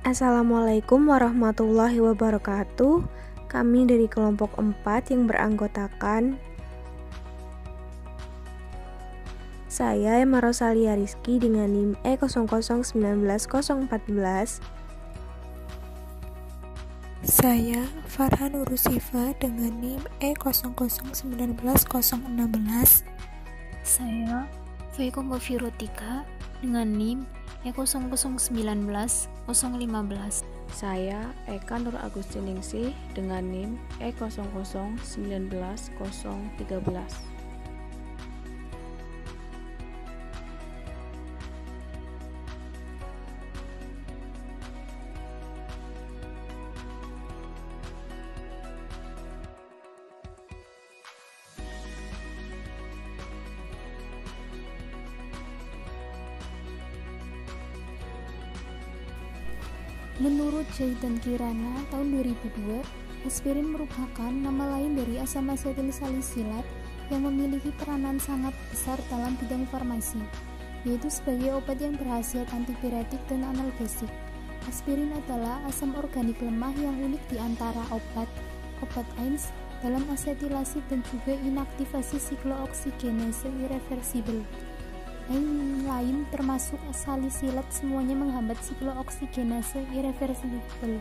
Assalamualaikum warahmatullahi wabarakatuh. Kami dari kelompok 4 yang beranggotakan saya Emma Rosalia Rizky dengan NIM E0019014. Saya Farhan Urusifa dengan NIM E0019016. Saya Faiko Mufirotika dengan NIM E0019015. Saya Eka Nur Agustiningsih dengan NIM E0019013. Menurut Jai dan Kirana tahun 2002, aspirin merupakan nama lain dari asam asetil salisilat yang memiliki peranan sangat besar dalam bidang farmasi, yaitu sebagai obat yang berkhasiat antipiretik dan analgesik. Aspirin adalah asam organik lemah yang unik di antara obat AINES dalam asetilasi dan juga inaktivasi siklooksigenase irreversibel. Lain termasuk salisilat semuanya menghambat siklooksigenase irreversibel.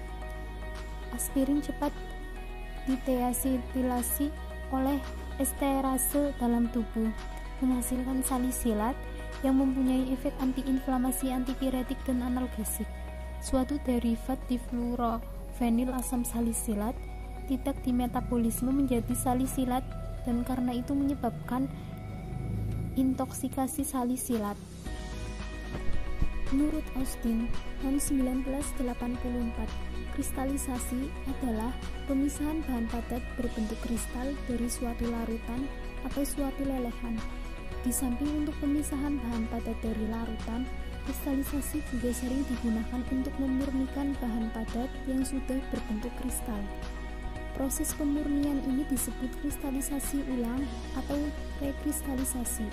Aspirin cepat dideasetilasi oleh esterase dalam tubuh, menghasilkan salisilat yang mempunyai efek antiinflamasi, antipiretik, dan analgesik. Suatu derivat difluorofenil asam salisilat tidak dimetabolisme menjadi salisilat dan karena itu menyebabkan intoksikasi salisilat. Menurut Austin tahun 1984, kristalisasi adalah pemisahan bahan padat berbentuk kristal dari suatu larutan atau suatu lelehan. Di samping untuk pemisahan bahan padat dari larutan, kristalisasi juga sering digunakan untuk memurnikan bahan padat yang sudah berbentuk kristal. Proses pemurnian ini disebut kristalisasi ulang atau rekristalisasi.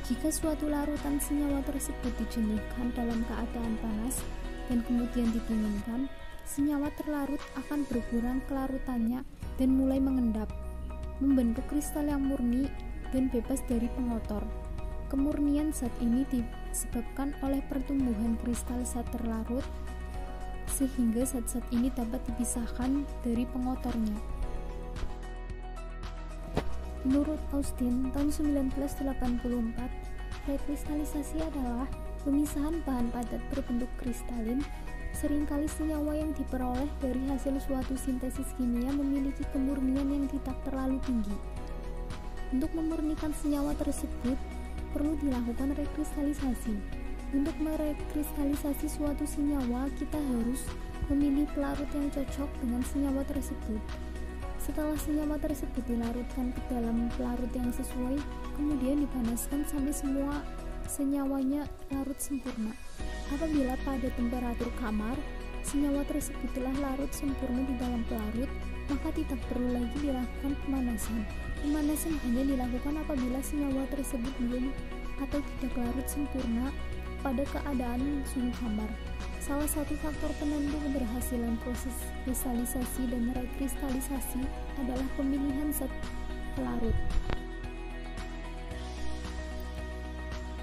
Jika suatu larutan senyawa tersebut dijenihkan dalam keadaan panas dan kemudian didinginkan, senyawa terlarut akan berkurang kelarutannya dan mulai mengendap, membentuk kristal yang murni dan bebas dari pengotor. Kemurnian zat ini disebabkan oleh pertumbuhan kristal zat terlarut, sehingga zat-zat ini dapat dipisahkan dari pengotornya. Menurut Austin tahun 1984, rekristalisasi adalah pemisahan bahan padat berbentuk kristalin. Seringkali senyawa yang diperoleh dari hasil suatu sintesis kimia memiliki kemurnian yang tidak terlalu tinggi. Untuk memurnikan senyawa tersebut, perlu dilakukan rekristalisasi. Untuk merekristalisasi suatu senyawa, kita harus memilih pelarut yang cocok dengan senyawa tersebut. Setelah senyawa tersebut dilarutkan ke dalam pelarut yang sesuai, kemudian dipanaskan sampai semua senyawanya larut sempurna. Apabila pada temperatur kamar, senyawa tersebut telah larut sempurna di dalam pelarut, maka tidak perlu lagi dilakukan pemanasan. Pemanasan hanya dilakukan apabila senyawa tersebut belum atau tidak larut sempurna pada keadaan suhu kamar. Salah satu faktor penentu keberhasilan proses kristalisasi dan rekristalisasi adalah pemilihan zat pelarut.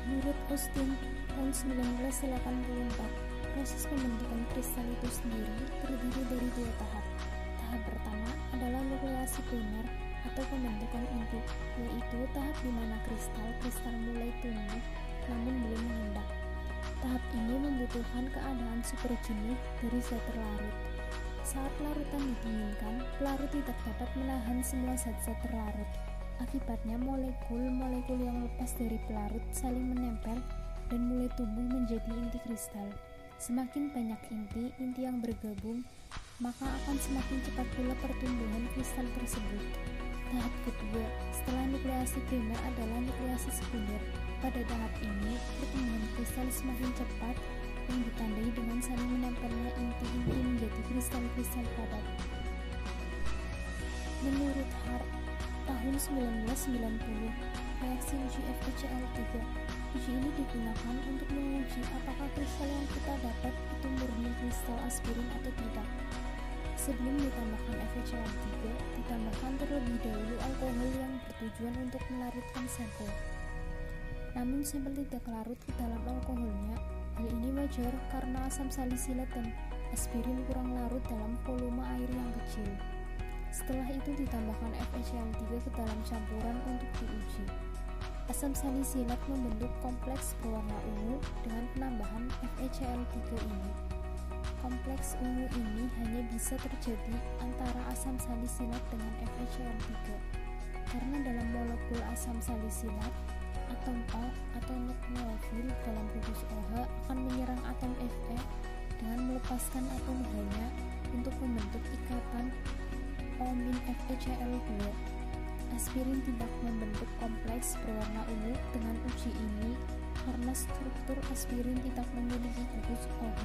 Menurut Austin tahun 1984, proses pembentukan kristal itu sendiri terdiri dari 2 tahap. Tahap pertama adalah nukleasi primer atau pembentukan inti, yaitu tahap di mana kristal mulai tumbuh namun belum mengendap. Tahap ini membutuhkan keadaan superjenih dari zat terlarut. Saat larutan didinginkan, pelarut tidak dapat menahan semua zat-zat terlarut. Akibatnya molekul-molekul yang lepas dari pelarut saling menempel dan mulai tumbuh menjadi inti kristal. Semakin banyak inti yang bergabung, maka akan semakin cepat pula pertumbuhan kristal tersebut. Tahap kedua setelah nukleasi primer adalah nukleasi sekunder. Pada tahap ini, pertumbuhan kristal semakin cepat yang ditandai dengan saling menempelnya inti-inti menjadi kristal-kristal padat. Menurut Hart tahun 1990, reaksi GFHCl3 Uji ini digunakan untuk menguji apakah kristal yang kita dapat itu murni kristal aspirin atau tidak. Sebelum ditambahkan FeCl3, ditambahkan terlebih dahulu alkohol yang bertujuan untuk melarutkan sampel. Namun sampel tidak larut ke dalam alkoholnya. Hal ini wajar karena asam salisilat dan aspirin kurang larut dalam volume air yang kecil. Setelah itu ditambahkan FeCl3 ke dalam campuran untuk diuji. Asam salisilat membentuk kompleks berwarna ungu dengan penambahan FeCl3 ini. Kompleks ungu ini hanya bisa terjadi antara asam salisilat dengan FeCl3 karena dalam molekul asam salisilat, atom O atau nukleofil dalam gugus OH akan menyerang atom Fe dengan melepaskan atom H-nya untuk membentuk ikatan O- FeCl2. Aspirin tidak membentuk kompleks berwarna ungu dengan uji ini karena struktur aspirin tidak memiliki gugus OH.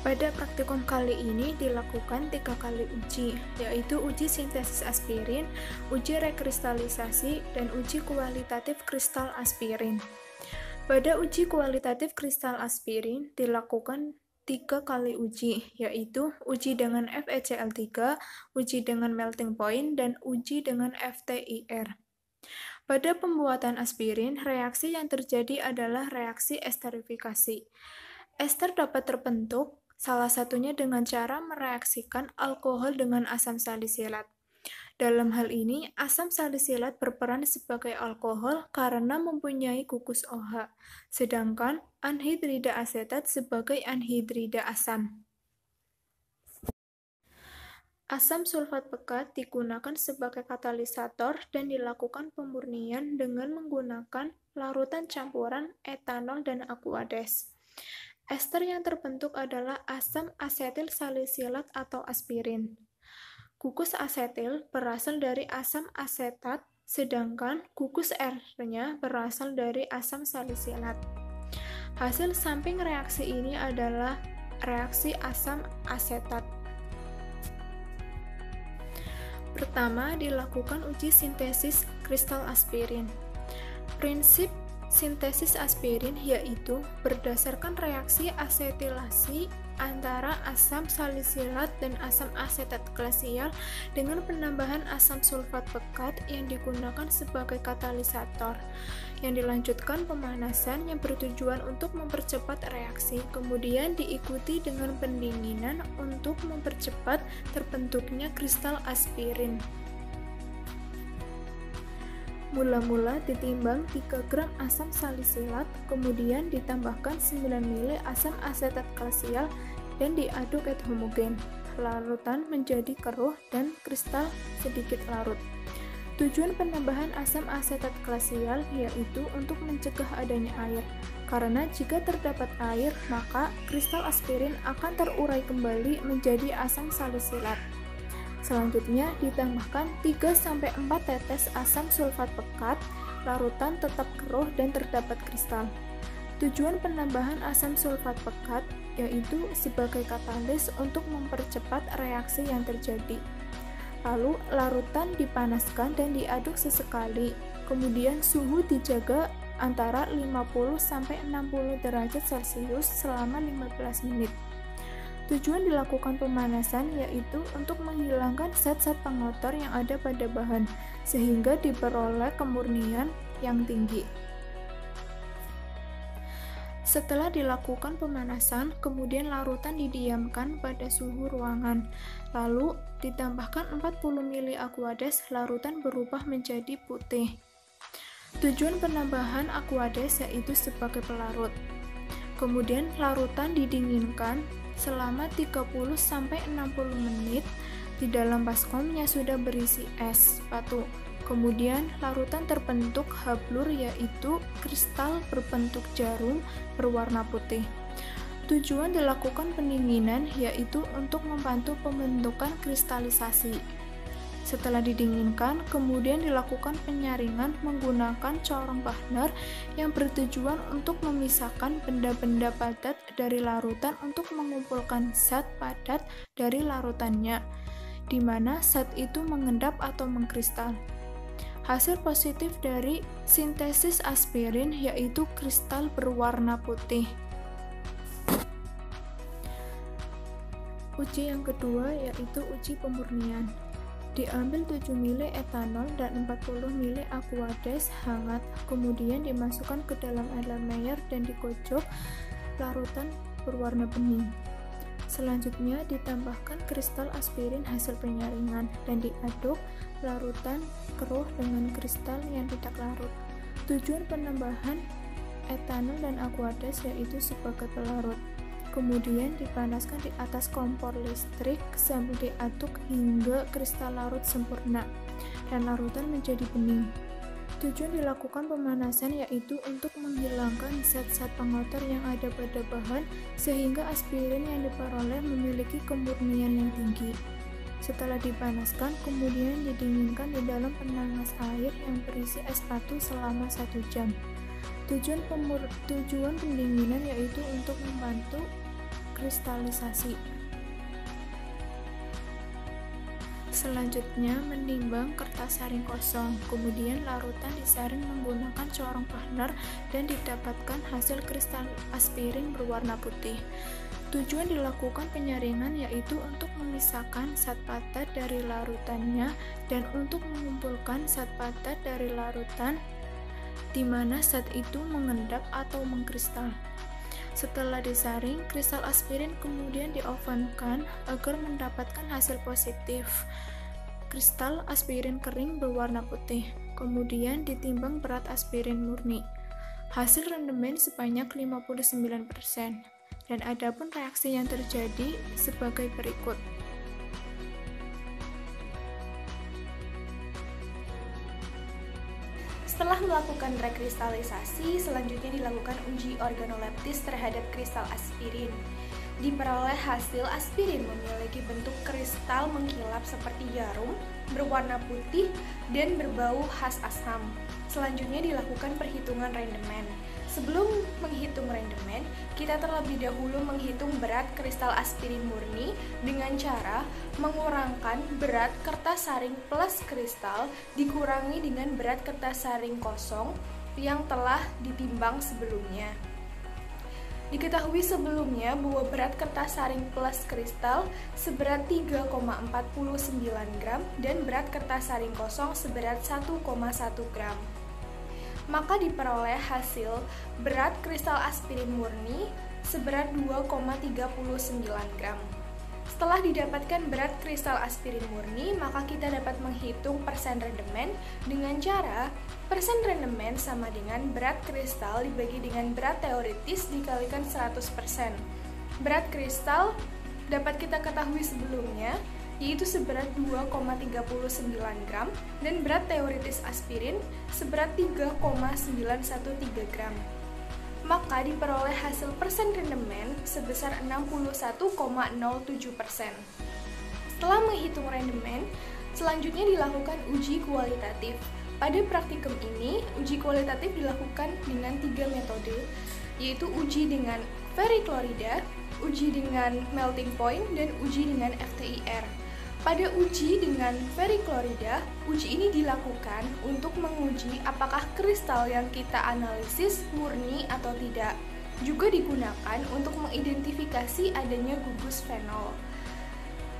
Pada praktikum kali ini dilakukan 3 kali uji, yaitu uji sintesis aspirin, uji rekristalisasi, dan uji kualitatif kristal aspirin. Pada uji kualitatif kristal aspirin dilakukan 3 kali uji, yaitu uji dengan FeCl3, uji dengan melting point, dan uji dengan FTIR. Pada pembuatan aspirin, reaksi yang terjadi adalah reaksi esterifikasi. Ester dapat terbentuk salah satunya dengan cara mereaksikan alkohol dengan asam salisilat. Dalam hal ini, asam salisilat berperan sebagai alkohol karena mempunyai gugus OH, sedangkan anhidrida asetat sebagai anhidrida asam. Asam sulfat pekat digunakan sebagai katalisator dan dilakukan pemurnian dengan menggunakan larutan campuran etanol dan aquades. Ester yang terbentuk adalah asam asetil salisilat atau aspirin. Gugus asetil berasal dari asam asetat, sedangkan gugus R-nya berasal dari asam salisilat. Hasil samping reaksi ini adalah reaksi asam asetat. Pertama, dilakukan uji sintesis kristal aspirin. Prinsip sintesis aspirin yaitu berdasarkan reaksi asetilasi antara asam salisilat dan asam asetat glasial dengan penambahan asam sulfat pekat yang digunakan sebagai katalisator. Yang dilanjutkan pemanasan yang bertujuan untuk mempercepat reaksi, kemudian diikuti dengan pendinginan untuk mempercepat terbentuknya kristal aspirin. Mula-mula ditimbang 3 gram asam salisilat, kemudian ditambahkan 9 ml asam asetat glasial dan diaduk et homogen. Larutan menjadi keruh dan kristal sedikit larut. Tujuan penambahan asam asetat glasial yaitu untuk mencegah adanya air, karena jika terdapat air, maka kristal aspirin akan terurai kembali menjadi asam salisilat. Selanjutnya ditambahkan 3-4 tetes asam sulfat pekat, larutan tetap keruh dan terdapat kristal. Tujuan penambahan asam sulfat pekat yaitu sebagai katalis untuk mempercepat reaksi yang terjadi. Lalu larutan dipanaskan dan diaduk sesekali, kemudian suhu dijaga antara 50-60 derajat Celcius selama 15 menit. Tujuan dilakukan pemanasan yaitu untuk menghilangkan zat-zat pengotor yang ada pada bahan, sehingga diperoleh kemurnian yang tinggi. Setelah dilakukan pemanasan, kemudian larutan didiamkan pada suhu ruangan. Lalu ditambahkan 40 ml aquades, larutan berubah menjadi putih. Tujuan penambahan aquades yaitu sebagai pelarut. Kemudian larutan didinginkan selama 30-60 menit di dalam baskomnya sudah berisi es batu. Kemudian larutan terbentuk hablur yaitu kristal berbentuk jarum berwarna putih. Tujuan dilakukan pendinginan yaitu untuk membantu pembentukan kristalisasi. Setelah didinginkan, kemudian dilakukan penyaringan menggunakan corong Wagner yang bertujuan untuk memisahkan benda-benda padat dari larutan untuk mengumpulkan zat padat dari larutannya, di mana zat itu mengendap atau mengkristal. Hasil positif dari sintesis aspirin yaitu kristal berwarna putih. Uji yang kedua yaitu uji pemurnian. Diambil 7 ml etanol dan 40 ml aquades hangat, kemudian dimasukkan ke dalam Erlenmeyer dan dikocok larutan berwarna bening. Selanjutnya ditambahkan kristal aspirin hasil penyaringan dan diaduk larutan keruh dengan kristal yang tidak larut. Tujuan penambahan etanol dan aquades yaitu sebagai pelarut. Kemudian dipanaskan di atas kompor listrik sambil diaduk hingga kristal larut sempurna dan larutan menjadi bening. Tujuan dilakukan pemanasan yaitu untuk menghilangkan zat-zat pengotor yang ada pada bahan sehingga aspirin yang diperoleh memiliki kemurnian yang tinggi. Setelah dipanaskan, kemudian didinginkan di dalam penanas air yang berisi es batu selama 1 jam. Tujuan pendinginan yaitu untuk membantu terkristalisasi. Selanjutnya menimbang kertas saring kosong, kemudian larutan disaring menggunakan corong Wagner dan didapatkan hasil kristal aspirin berwarna putih. Tujuan dilakukan penyaringan yaitu untuk memisahkan zat padat dari larutannya dan untuk mengumpulkan zat padat dari larutan di mana zat itu mengendap atau mengkristal. Setelah disaring, kristal aspirin kemudian diovenkan agar mendapatkan hasil positif. Kristal aspirin kering berwarna putih, kemudian ditimbang berat aspirin murni. Hasil rendemen sebanyak 59%, dan adapun reaksi yang terjadi sebagai berikut. Setelah melakukan rekristalisasi, selanjutnya dilakukan uji organoleptis terhadap kristal aspirin. Diperoleh hasil aspirin memiliki bentuk kristal mengkilap seperti jarum, berwarna putih, dan berbau khas asam. Selanjutnya dilakukan perhitungan rendemen. Sebelum menghitung rendemen, kita terlebih dahulu menghitung berat kristal aspirin murni dengan cara mengurangkan berat kertas saring plus kristal dikurangi dengan berat kertas saring kosong yang telah ditimbang sebelumnya. Diketahui sebelumnya bahwa berat kertas saring plus kristal seberat 3,49 gram dan berat kertas saring kosong seberat 1,1 gram. Maka diperoleh hasil berat kristal aspirin murni seberat 2,39 gram. Setelah didapatkan berat kristal aspirin murni, maka kita dapat menghitung persen rendemen dengan cara persen rendemen sama dengan berat kristal dibagi dengan berat teoritis dikalikan 100%. Berat kristal dapat kita ketahui sebelumnya, yaitu seberat 2,39 gram dan berat teoritis aspirin seberat 3,913 gram. Maka diperoleh hasil persen rendemen sebesar 61,07%. Setelah menghitung rendemen, selanjutnya dilakukan uji kualitatif. Pada praktikum ini, uji kualitatif dilakukan dengan 3 metode, yaitu uji dengan feriklorida, uji dengan melting point, dan uji dengan FTIR. Pada uji dengan feriklorida, uji ini dilakukan untuk menguji apakah kristal yang kita analisis murni atau tidak. Juga digunakan untuk mengidentifikasi adanya gugus fenol.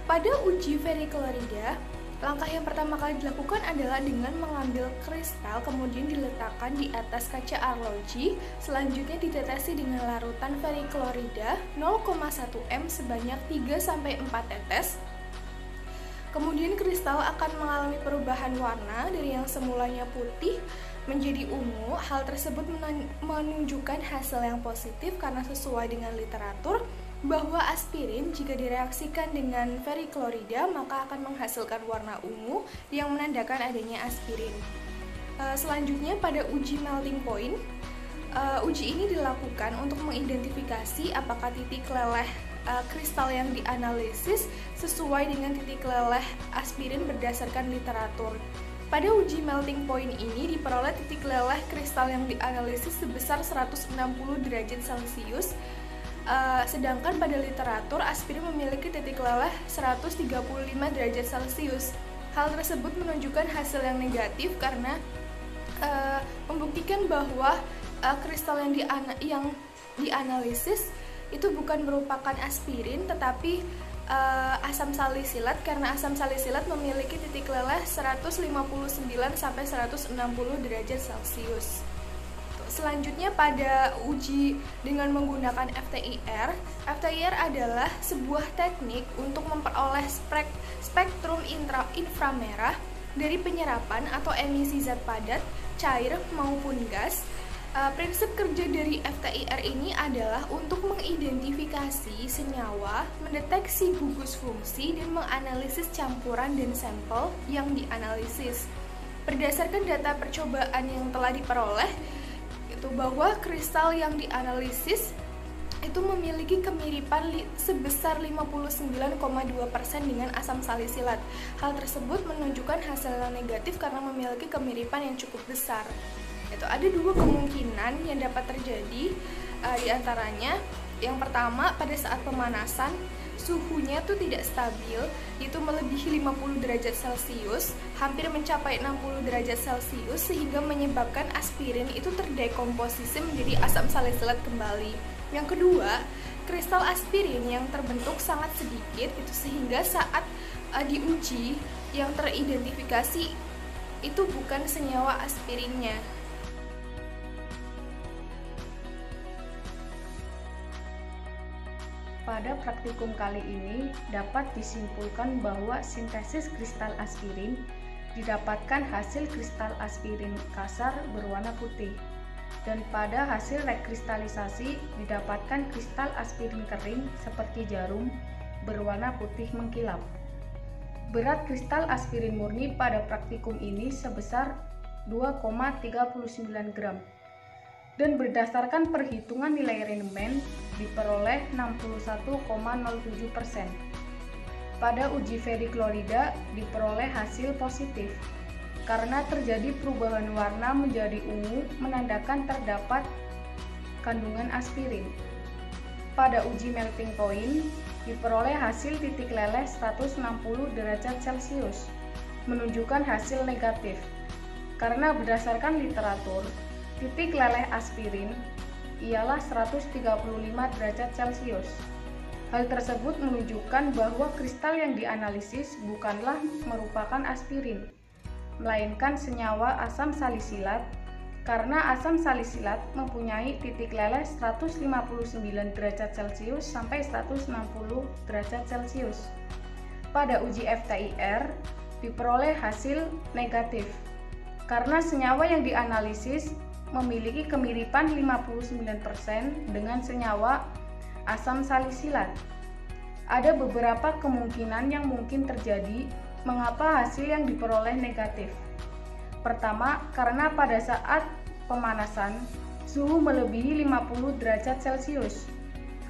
Pada uji feriklorida, langkah yang pertama kali dilakukan adalah dengan mengambil kristal kemudian diletakkan di atas kaca arloji, selanjutnya ditetesi dengan larutan feriklorida 0,1 m sebanyak 3-4 tetes. Kemudian kristal akan mengalami perubahan warna dari yang semulanya putih menjadi ungu. Hal tersebut menunjukkan hasil yang positif karena sesuai dengan literatur bahwa aspirin jika direaksikan dengan feriklorida maka akan menghasilkan warna ungu yang menandakan adanya aspirin. Selanjutnya pada uji melting point, uji ini dilakukan untuk mengidentifikasi apakah titik leleh kristal yang dianalisis sesuai dengan titik leleh aspirin berdasarkan literatur. Pada uji melting point ini diperoleh titik leleh kristal yang dianalisis sebesar 160 derajat Celcius, sedangkan pada literatur aspirin memiliki titik leleh 135 derajat Celcius. Hal tersebut menunjukkan hasil yang negatif karena membuktikan bahwa kristal yang dianalisis itu bukan merupakan aspirin tetapi asam salisilat, karena asam salisilat memiliki titik leleh 159 sampai 160 derajat Celcius. Selanjutnya pada uji dengan menggunakan FTIR. FTIR adalah sebuah teknik untuk memperoleh spektrum inframerah dari penyerapan atau emisi zat padat, cair maupun gas. Prinsip kerja dari FTIR ini adalah untuk mengidentifikasi senyawa, mendeteksi gugus fungsi, dan menganalisis campuran dan sampel yang dianalisis. Berdasarkan data percobaan yang telah diperoleh, itu bahwa kristal yang dianalisis itu memiliki kemiripan sebesar 59,2% dengan asam salisilat. Hal tersebut menunjukkan hasil yang negatif karena memiliki kemiripan yang cukup besar. Itu ada dua kemungkinan yang dapat terjadi, diantaranya Yang pertama, pada saat pemanasan, suhunya tuh tidak stabil, yaitu melebihi 50 derajat Celcius, hampir mencapai 60 derajat Celcius, sehingga menyebabkan aspirin itu terdekomposisi menjadi asam salisilat kembali. Yang kedua, kristal aspirin yang terbentuk sangat sedikit, itu sehingga saat diuji yang teridentifikasi itu bukan senyawa aspirinnya. Pada praktikum kali ini dapat disimpulkan bahwa sintesis kristal aspirin didapatkan hasil kristal aspirin kasar berwarna putih, dan pada hasil rekristalisasi didapatkan kristal aspirin kering seperti jarum berwarna putih mengkilap. Berat kristal aspirin murni pada praktikum ini sebesar 2,39 gram. Dan berdasarkan perhitungan nilai rendemen diperoleh 61,07%. Pada uji feriklorida diperoleh hasil positif karena terjadi perubahan warna menjadi ungu menandakan terdapat kandungan aspirin. Pada uji melting point diperoleh hasil titik leleh 160 derajat Celcius menunjukkan hasil negatif karena berdasarkan literatur titik leleh aspirin ialah 135 derajat Celcius. Hal tersebut menunjukkan bahwa kristal yang dianalisis bukanlah merupakan aspirin, melainkan senyawa asam salisilat, karena asam salisilat mempunyai titik leleh 159 derajat Celcius sampai 160 derajat Celcius. Pada uji FTIR diperoleh hasil negatif, karena senyawa yang dianalisis memiliki kemiripan 59% dengan senyawa asam salisilat. Ada beberapa kemungkinan yang mungkin terjadi mengapa hasil yang diperoleh negatif. Pertama, karena pada saat pemanasan suhu melebihi 50 derajat Celcius,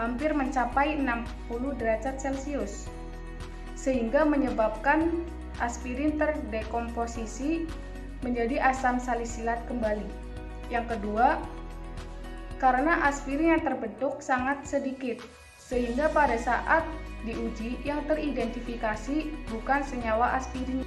hampir mencapai 60 derajat Celcius, sehingga menyebabkan aspirin terdekomposisi menjadi asam salisilat kembali. Yang kedua, karena aspirin yang terbentuk sangat sedikit, sehingga pada saat diuji yang teridentifikasi bukan senyawa aspirin.